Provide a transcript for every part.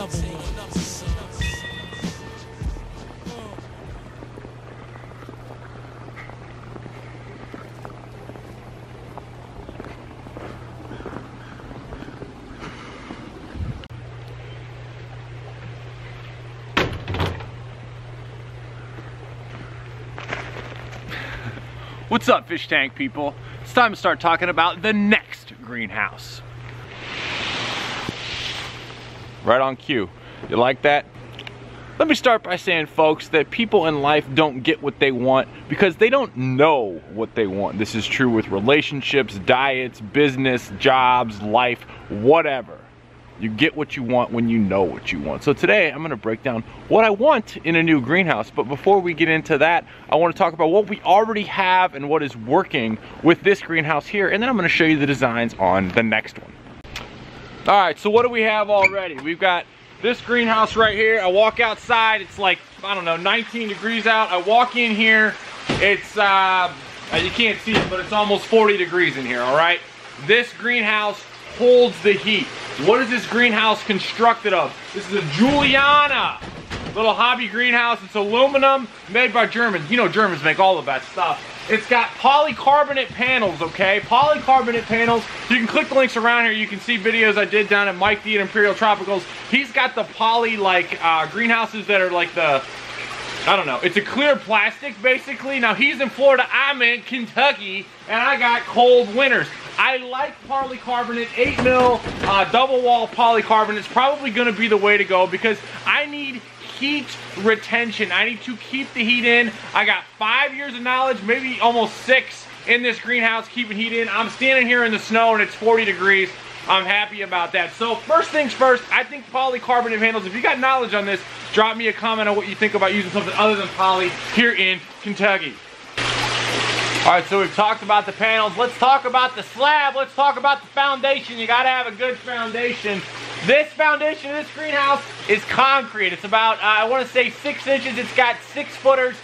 What's up, fish tank people? It's time to start talking about the next greenhouse. Right on cue. You like that? Let me start by saying, folks, that people in life don't get what they want because they don't know what they want. This is true with relationships, diets, business, jobs, life, whatever. You get what you want when you know what you want. So today I'm gonna break down what I want in a new greenhouse. But before we get into that, I wanna talk about what we already have and what is working with this greenhouse here. And then I'm gonna show you the designs on the next one. All right, so what do we have already? We've got this greenhouse right here. I walk outside, it's like, I don't know, 19 degrees out. I walk in here, it's, you can't see it, but it's almost 40 degrees in here, all right? This greenhouse holds the heat. What is this greenhouse constructed of? This is a Juliana little hobby greenhouse. It's aluminum, made by Germans. You know Germans make all of that stuff. It's got polycarbonate panels, okay? Polycarbonate panels. You can click the links around here. You can see videos I did down at Mike D at Imperial Tropicals. He's got the poly greenhouses that are like the, I don't know, it's a clear plastic basically. Now he's in Florida, I'm in Kentucky, and I got cold winters. I like polycarbonate, 8 mil double wall polycarbonate. It's probably gonna be the way to go because I need heat retention. I need to keep the heat in. I got 5 years of knowledge, maybe almost 6 in this greenhouse keeping heat in. I'm standing here in the snow and it's 40 degrees. I'm happy about that. So first things first, I think polycarbonate panels, if you got knowledge on this, drop me a comment on what you think about using something other than poly here in Kentucky. All right, so we've talked about the panels. Let's talk about the slab. Let's talk about the foundation. You gotta have a good foundation. This foundation of this greenhouse is concrete. It's about, I wanna say 6 inches. It's got 6 footers,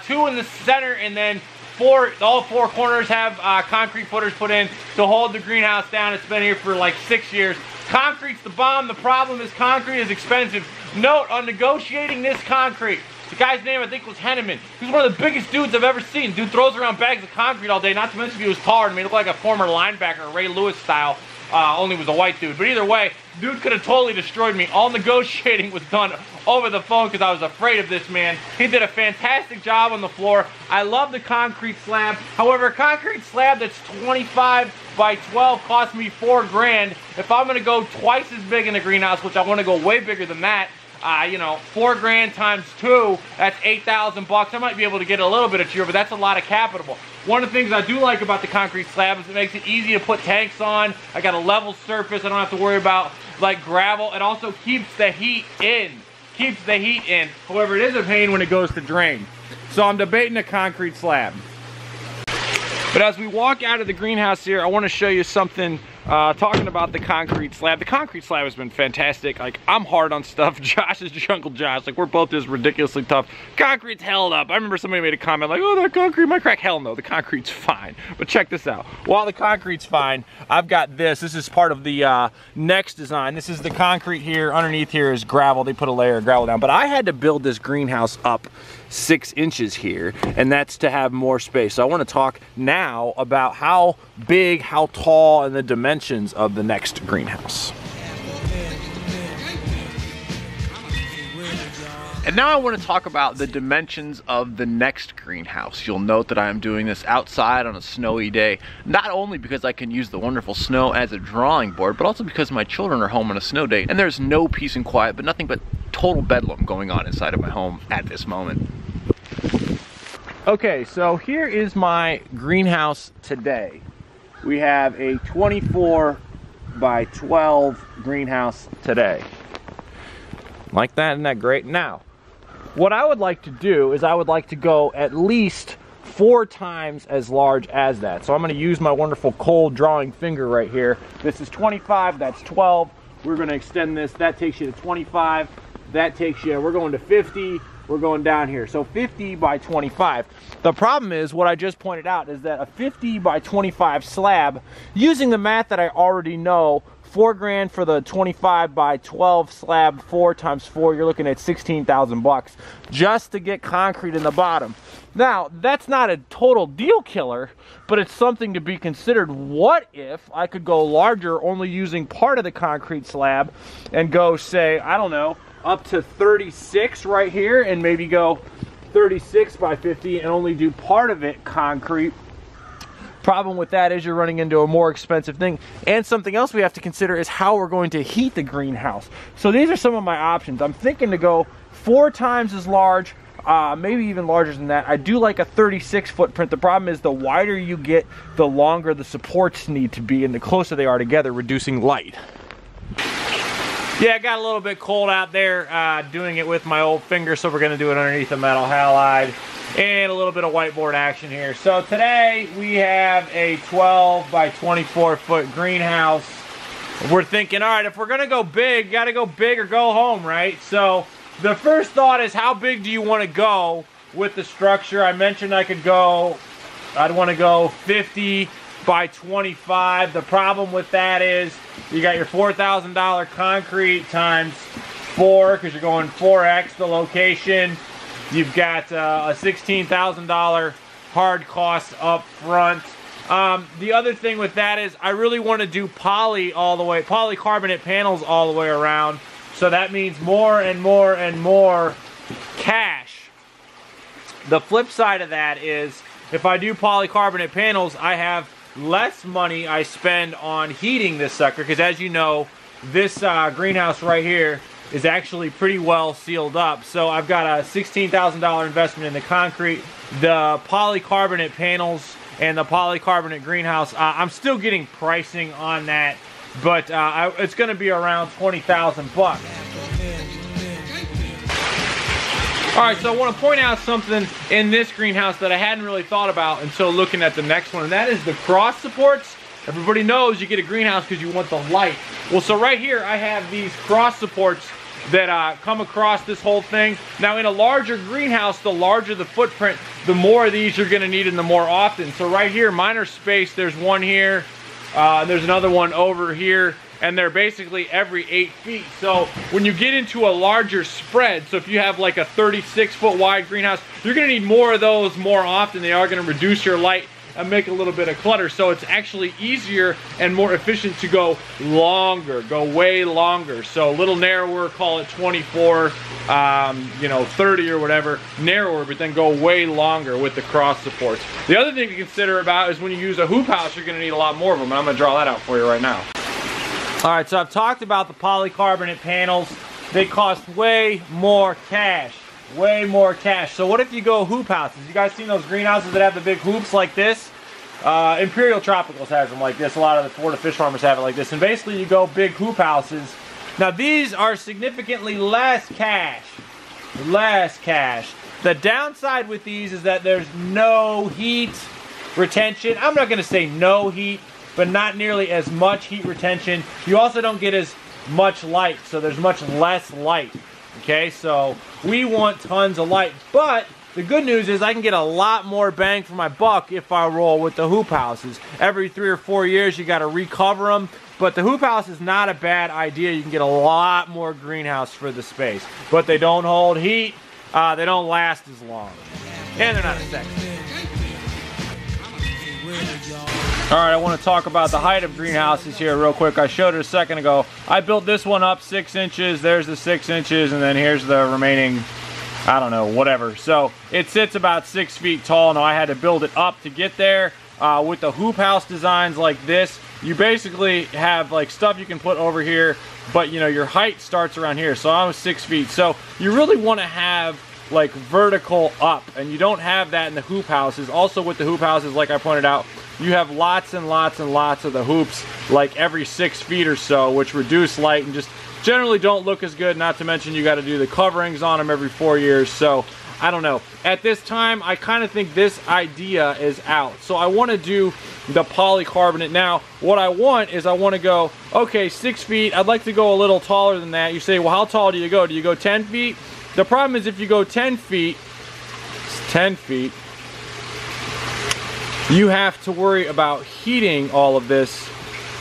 2 in the center, and then all 4 corners have concrete footers put in to hold the greenhouse down. It's been here for like 6 years. Concrete's the bomb. The problem is concrete is expensive. Note on negotiating this concrete, the guy's name I think was Henneman. He's one of the biggest dudes I've ever seen. Dude throws around bags of concrete all day, not to mention he was taller than me. He looked like a former linebacker, Ray Lewis style, only was a white dude. But either way, dude could have totally destroyed me. All negotiating was done over the phone because I was afraid of this man. He did a fantastic job on the floor. I love the concrete slab. However, a concrete slab that's 25 by 12 cost me $4 grand. If I'm gonna go twice as big in the greenhouse, which I wanna go way bigger than that, you know, $4 grand times 2, that's 8,000 bucks. I might be able to get a little bit of cheer, but that's a lot of capital. One of the things I do like about the concrete slab is it makes it easy to put tanks on. I got a level surface. I don't have to worry about like gravel. It also keeps the heat in. Keeps the heat in. However, it is a pain when it goes to drain. So I'm debating a concrete slab. But as we walk out of the greenhouse here, I want to show you something talking about the concrete slab. The concrete slab has been fantastic. Like, I'm hard on stuff. Josh is your Uncle Josh. Like, we're both just ridiculously tough. Concrete's held up. I remember somebody made a comment like, oh, that concrete might crack. Hell no, the concrete's fine. But check this out. While the concrete's fine, I've got this. This is part of the next design. This is the concrete here. Underneath here is gravel. They put a layer of gravel down. But I had to build this greenhouse up 6 inches here, and that's to have more space. So I want to talk now about how big, how tall, and the dimensions of the next greenhouse. And now I want to talk about the dimensions of the next greenhouse. You'll note that I am doing this outside on a snowy day, not only because I can use the wonderful snow as a drawing board, but also because my children are home on a snow day, and there's no peace and quiet, but nothing but total bedlam going on inside of my home at this moment. Okay, so here is my greenhouse today. We have a 24 by 12 greenhouse today. Like that, isn't that great? Now, what I would like to do is I would like to go at least 4 times as large as that. So I'm gonna use my wonderful cold drawing finger right here. This is 25, that's 12. We're gonna extend this, that takes you to 25. That takes you, we're going to 50. We're going down here. So 50 by 25. The problem is, what I just pointed out is that a 50 by 25 slab, using the math that I already know $4 grand for the 25 by 12 slab, 4 times 4, you're looking at 16,000 bucks just to get concrete in the bottom. Now, that's not a total deal killer, but it's something to be considered. What if I could go larger, only using part of the concrete slab, and go, say, I don't know, up to 36 right here, and maybe go 36 by 50 and only do part of it concrete? Problem with that is you're running into a more expensive thing. And something else we have to consider is how we're going to heat the greenhouse. So these are some of my options. I'm thinking to go 4 times as large, maybe even larger than that. I do like a 36 footprint. The problem is the wider you get, the longer the supports need to be and the closer they are together, reducing light. Yeah, it got a little bit cold out there doing it with my old finger, so we're going to do it underneath the metal halide. And a little bit of whiteboard action here. So today we have a 12 by 24 foot greenhouse. We're thinking, all right, if we're gonna go big, gotta go big or go home, right? So the first thought is, how big do you want to go with the structure? I mentioned I'd want to go 50 by 25. The problem with that is you got your $4,000 concrete times 4, because you're going 4x the location. You've got a $16,000 hard cost up front. The other thing with that is I really want to do polycarbonate panels all the way around. So that means more and more and more cash. The flip side of that is if I do polycarbonate panels, I have less money I spend on heating this sucker, because as you know, this greenhouse right here is actually pretty well sealed up. So I've got a $16,000 investment in the concrete, the polycarbonate panels, and the polycarbonate greenhouse. I'm still getting pricing on that, but it's going to be around 20,000 bucks. All right, so I want to point out something in this greenhouse that I hadn't really thought about until looking at the next one, and that is the cross supports. Everybody knows you get a greenhouse because you want the light. Well, so right here I have these cross supports that come across this whole thing. Now in a larger greenhouse, the larger the footprint, the more of these you're gonna need and the more often. So right here, mine are spaced. There's one here, there's another one over here, and they're basically every 8 feet. So when you get into a larger spread, so if you have like a 36 foot wide greenhouse, you're gonna need more of those more often. They are gonna reduce your light and make a little bit of clutter. So it's actually easier and more efficient to go longer, go way longer. So a little narrower, call it 24, 30 or whatever, narrower, but then go way longer with the cross supports. The other thing to consider about is when you use a hoop house, you're gonna need a lot more of them, and I'm gonna draw that out for you right now. All right, so I've talked about the polycarbonate panels. They cost way more cash. Way more cash. So what if you go hoop houses? You guys seen those greenhouses that have the big hoops like this? Imperial Tropicals has them like this. A lot of the Florida fish farmers have it like this. And basically you go big hoop houses. Now these are significantly less cash. Less cash. The downside with these is that there's no heat retention. I'm not going to say no heat, but not nearly as much heat retention. You also don't get as much light, so there's much less light. Okay, so we want tons of light, but the good news is I can get a lot more bang for my buck if I roll with the hoop houses. Every 3 or 4 years you got to recover them, but the hoop house is not a bad idea. You can get a lot more greenhouse for the space, but they don't hold heat, they don't last as long, and they're not as sexy. All right, I want to talk about the height of greenhouses here real quick. I showed it a second ago. I built this one up 6 inches. There's the 6 inches, and then here's the remaining, I don't know, whatever. So it sits about 6 feet tall. Now I had to build it up to get there. With the hoop house designs like this, you basically have like stuff you can put over here, but you know, your height starts around here. So I was 6 feet. So you really want to have like vertical up, and you don't have that in the hoop houses. Also with the hoop houses, like I pointed out, you have lots and lots and lots of the hoops like every 6 feet or so, which reduce light and just generally don't look as good. Not to mention you got to do the coverings on them every 4 years. So I don't know, at this time I kind of think this idea is out. So I want to do the polycarbonate. Now what I want is, I want to go, okay, 6 feet, I'd like to go a little taller than that. You say, well, how tall do you go? Do you go 10 feet? The problem is if you go 10 feet, it's 10 feet, you have to worry about heating all of this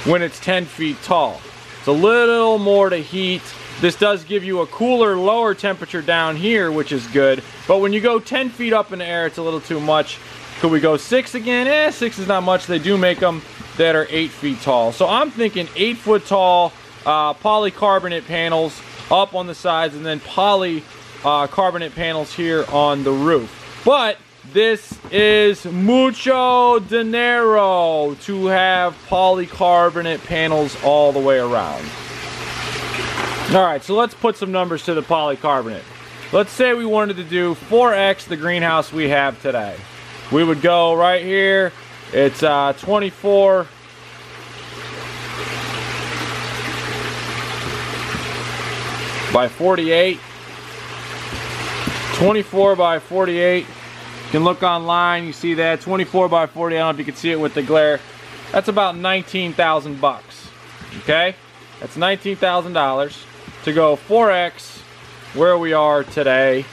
when it's 10 feet tall. It's a little more to heat. This does give you a cooler, lower temperature down here, which is good. But when you go 10 feet up in the air, it's a little too much. Could we go 6 again? 6 is not much. They do make them that are 8 feet tall. So I'm thinking 8 foot tall polycarbonate panels up on the sides, and then polycarbonate panels here on the roof. But this is mucho dinero to have polycarbonate panels all the way around. Alright, so let's put some numbers to the polycarbonate. Let's say we wanted to do 4x the greenhouse we have today. We would go right here. It's 24 by 48. 24 by 48. You can look online, you see that. 24 by 40, I don't know if you can see it with the glare. That's about 19,000 bucks. Okay? That's $19,000 to go 4x where we are today.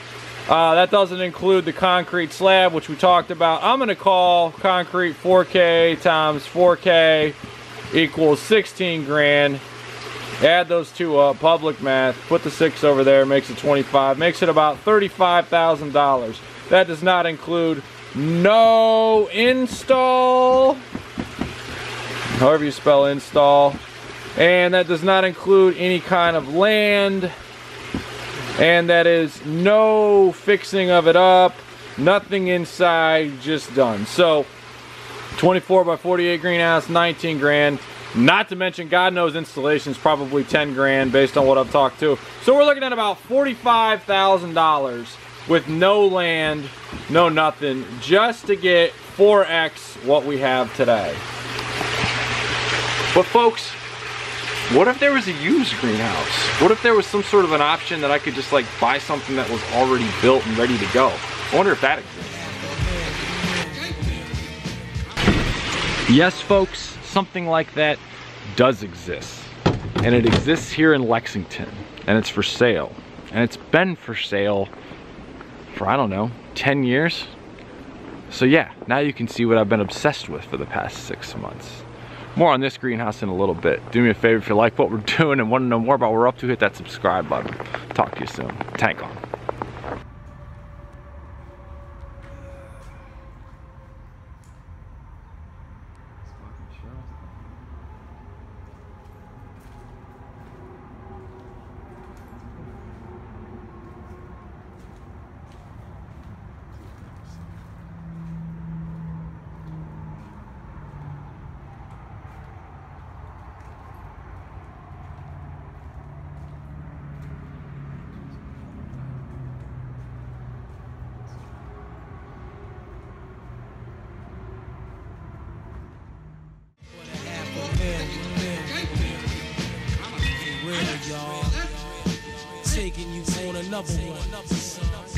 That doesn't include the concrete slab, which we talked about. I'm going to call concrete 4K times 4K equals 16 grand. Add those two up, public math, put the 6 over there, makes it 25, makes it about $35,000. That does not include no install, however you spell install, and that does not include any kind of land, and that is no fixing of it up, nothing inside, just done. So 24 by 48 greenhouse, 19 grand. Not to mention, God knows installation's probably 10 grand based on what I've talked to. So we're looking at about $45,000 with no land, no nothing, just to get 4x what we have today. But folks, what if there was a used greenhouse? What if there was some sort of an option that I could just like buy something that was already built and ready to go? I wonder if that exists. Yes, folks, something like that does exist. And it exists here in Lexington. And it's for sale. And it's been for sale for, I don't know, 10 years? So yeah, now you can see what I've been obsessed with for the past 6 months. More on this greenhouse in a little bit. Do me a favor, if you like what we're doing and want to know more about what we're up to, hit that subscribe button. Talk to you soon. Tank on. Taking you on another one.